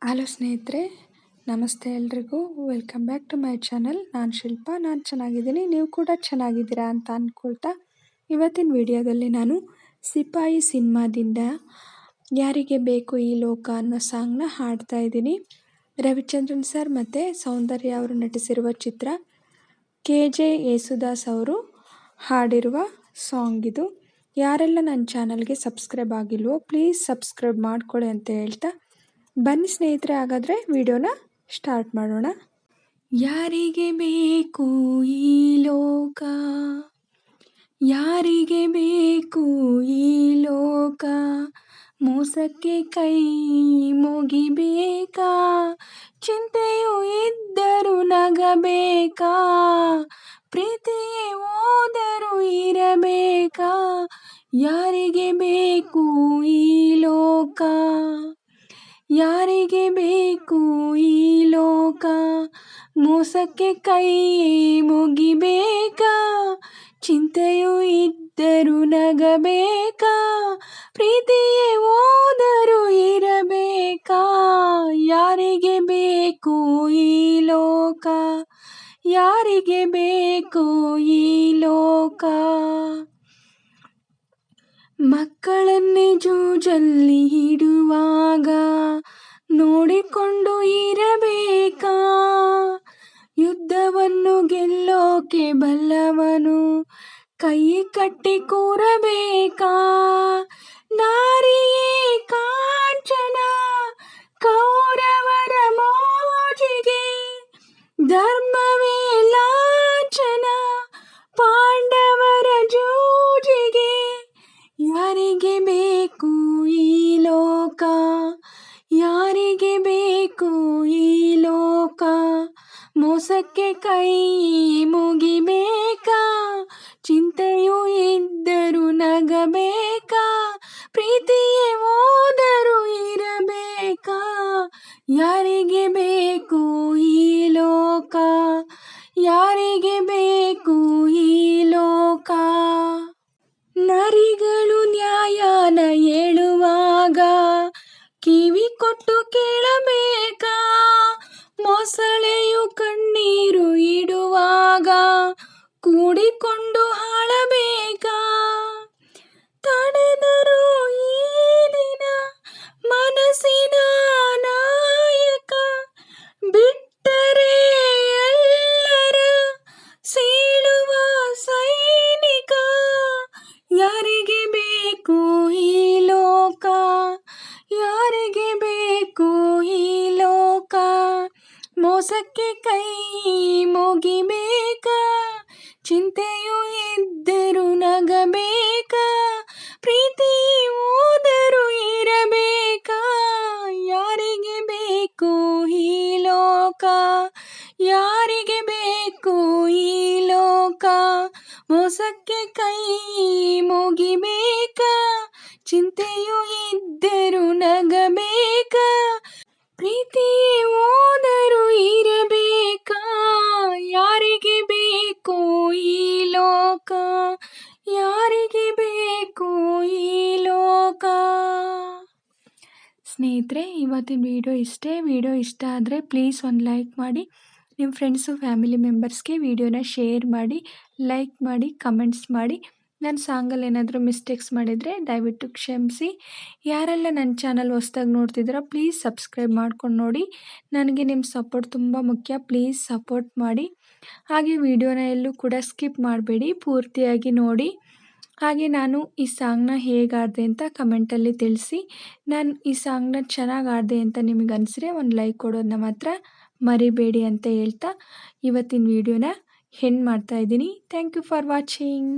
Hello ಸ್ನೇಹಿತರೆ, ನಮಸ್ತೆ ಎಲ್ರಿಗೂ. Welcome back to my channel. ನಾನು ಶಿಲ್ಪ. ನಾನು ಚೆನ್ನಾಗಿದ್ದೀನಿ, ನೀವು ಕೂಡ ಚೆನ್ನಾಗಿದ್ದೀರಾ ಅಂತ ಅಂದ್ಕೊಳ್ತಾ ಇವತ್ತಿನ ವಿಡಿಯೋದಲ್ಲಿ ನಾನು ಸಿಪಾಯಿ ಸಿನಿಮಾದಿಂದ ಯಾರಿಗೆ ಬೇಕು ಈ ಲೋಕ ಅನ್ನೋ ಸಾಂಗ್ನ ಹಾಡ್ತಾ ಇದ್ದೀನಿ. ರವಿಚಂದ್ರನ್ ಸರ್ ಮತ್ತು ಸೌಂದರ್ಯ ಅವರು ನಟಿಸಿರುವ ಚಿತ್ರ. KJ ಯೇಸುದಾಸ್ ಅವರು ಹಾಡಿರುವ ಸಾಂಗ್ ಇದು. ಯಾರೆಲ್ಲ ನನ್ನ ಚಾನಲ್ಗೆ ಸಬ್ಸ್ಕ್ರೈಬ್ ಆಗಿಲ್ವೋ ಪ್ಲೀಸ್ ಸಬ್ಸ್ಕ್ರೈಬ್ ಮಾಡ್ಕೊಳ್ಳಿ ಅಂತ ಹೇಳ್ತಾ ಬನ್ನಿ ಸ್ನೇಹಿತರೆ, ಹಾಗಾದರೆ ವಿಡಿಯೋನ ಸ್ಟಾರ್ಟ್ ಮಾಡೋಣ. ಯಾರಿಗೆ ಬೇಕು ಈ ಲೋಕ, ಯಾರಿಗೆ ಬೇಕು ಈ ಲೋಕ, ಮೋಸಕ್ಕೆ ಕೈ ಮುಗಿಬೇಕಾ, ಚಿಂತೆಯು ಇದ್ದರೂ ನಗಬೇಕಾ, ಪ್ರೀತಿಯೇ ಹೋದರೂ ಇರಬೇಕಾ, ಯಾರಿಗೆ ಬೇಕು ಈ ಲೋಕ, ಯಾರಿಗೆ ಬೇಕು ಈ ಲೋಕ, ಮೋಸಕ್ಕೆ ಕೈ ಮುಗಿಬೇಕಾ, ಚಿಂತೆಯು ಇದ್ದರೂ ನಗಬೇಕಾ, ಪ್ರೀತಿಯೇ ಹೋದರೂ ಇರಬೇಕಾ, ಯಾರಿಗೆ ಬೇಕು ಈ ಲೋಕ, ಯಾರಿಗೆ ಬೇಕು ಈ ಲೋಕ. ಮಕ್ಕಳನ್ನೇ ಜೂಜಲ್ಲಿ ಇಡುವಾಗ ನೋಡಿಕೊಂಡು ಇರಬೇಕಾ, ಯುದ್ಧವನ್ನು ಗೆಲ್ಲೋಕೆ ಬಲ್ಲವನು ಕೈ ಕಟ್ಟಿ ಕೂರಬೇಕಾ, ನಾರಿಯೇ ಕಾಂಚನ ಕೌರವರ ಮೋಜಿಗೆ, ಧರ್ಮವೇ ಲಾಂಛನ ಪಾಂಡವರ ಜೂಜಿಗೆ, ಯಾರಿಗೆ ಬೇಕು ಈ ಲೋಕ, ಯಾರಿಗೆ ಬೇಕು ಈ ಲೋಕ, ಮೋಸಕ್ಕೆ ಕೈ ಮುಗಿಬೇಕಾ, ಚಿಂತೆಯು ಇದ್ದರೂ ನಗಬೇಕಾ, ಪ್ರೀತಿಯೇ ಹೋದರೂ ಇರಬೇಕಾ, ಯಾರಿಗೆ ಬೇಕು ಈ ಲೋಕ, ಯಾರಿಗೆ ಬೇಕು ಈ ಲೋಕ. ನರಿಗಳು ನ್ಯಾಯನ ಹೇಳುವಾಗ ಕಿವಿ ಕೊಟ್ಟು ಕೇಳಬೇಕಾ, ಮೊಸಳೆಯು ಕಣ್ಣೀರು ಇಡುವಾಗ ಕೂಡಿಕೊಂಡು ಹಾಳಬೇಕಾ, ತಡೆದರು ಈ ದಿನ ಮನಸ್ಸಿನ ನಾಯಕ, ಬಿಟ್ಟರೆ ಎಲ್ಲರ ಸೀಳುವ ಸೈನಿಕ, ಯಾರಿಗೆ ಬೇಕು ಈ ಲೋಕ, ಯಾರಿಗೆ ಬೇಕು ಈ ಲೋಕ, ಮೋಸಕ್ಕೆ ಕೈ ಮುಗಿಬೇಕಾ, ಚಿಂತೆಯು ಇದ್ದರೂ ನಗಬೇಕಾ, ಪ್ರೀತಿ ಹೋದರೂ ಇರಬೇಕಾ, ಯಾರಿಗೆ ಬೇಕು ಈ ಲೋಕ, ಯಾರಿಗೆ ಬೇಕು ಈ ಲೋಕ, ಮೋಸಕ್ಕೆ ಕೈ ಮುಗಿಬೇಕಾ, ಚಿಂತೆಯು ಇದ್ದರೂ ನಗಬೇಕಾ, ಪ್ರೀತಿಯೇ ಹೋದರೂ ಇರಬೇಕಾ, ಯಾರಿಗೆ ಬೇಕು ಈ ಲೋಕ, ಯಾರಿಗೆ ಬೇಕು ಈ ಲೋಕ. ಸ್ನೇಹಿತರೆ, ಇವತ್ತಿನ ವಿಡಿಯೋ ಇಷ್ಟೇ. ವಿಡಿಯೋ ಇಷ್ಟ ಆದರೆ ಪ್ಲೀಸ್ ಒಂದು ಲೈಕ್ ಮಾಡಿ, ನಿಮ್ಮ ಫ್ರೆಂಡ್ಸು ಫ್ಯಾಮಿಲಿ ಮೆಂಬರ್ಸ್ಗೆ ವಿಡಿಯೋನ ಶೇರ್ ಮಾಡಿ, ಲೈಕ್ ಮಾಡಿ, ಕಮೆಂಟ್ಸ್ ಮಾಡಿ. ನನ್ನ ಸಾಂಗಲ್ಲಿ ಏನಾದರೂ ಮಿಸ್ಟೇಕ್ಸ್ ಮಾಡಿದರೆ ದಯವಿಟ್ಟು ಕ್ಷಮಿಸಿ. ಯಾರೆಲ್ಲ ನನ್ನ ಚಾನಲ್ ಹೊಸ್ದಾಗಿ ನೋಡ್ತಿದ್ದೀರೋ ಪ್ಲೀಸ್ ಸಬ್ಸ್ಕ್ರೈಬ್ ಮಾಡ್ಕೊಂಡು ನೋಡಿ. ನನಗೆ ನಿಮ್ಮ ಸಪೋರ್ಟ್ ತುಂಬ ಮುಖ್ಯ. ಪ್ಲೀಸ್ ಸಪೋರ್ಟ್ ಮಾಡಿ. ಹಾಗೆ ವಿಡಿಯೋನ ಎಲ್ಲೂ ಕೂಡ ಸ್ಕಿಪ್ ಮಾಡಬೇಡಿ, ಪೂರ್ತಿಯಾಗಿ ನೋಡಿ. ಹಾಗೆ ನಾನು ಈ ಸಾಂಗ್ನ ಹೇಗೆ ಆಡಿದೆ ಅಂತ ಕಮೆಂಟಲ್ಲಿ ತಿಳಿಸಿ. ನಾನು ಈ ಸಾಂಗ್ನ ಚೆನ್ನಾಗಿ ಆಡಿದೆ ಅಂತ ನಿಮಗೆ ಅನಿಸಿದ್ರೆ ಒಂದು ಲೈಕ್ ಕೊಡೋದನ್ನ ಮಾತ್ರ ಮರಿಬೇಡಿ ಅಂತ ಹೇಳ್ತಾ ಇವತ್ತಿನ ವಿಡಿಯೋನ ಎಂಡ್ ಮಾಡ್ತಾಯಿದ್ದೀನಿ. Thank you for watching.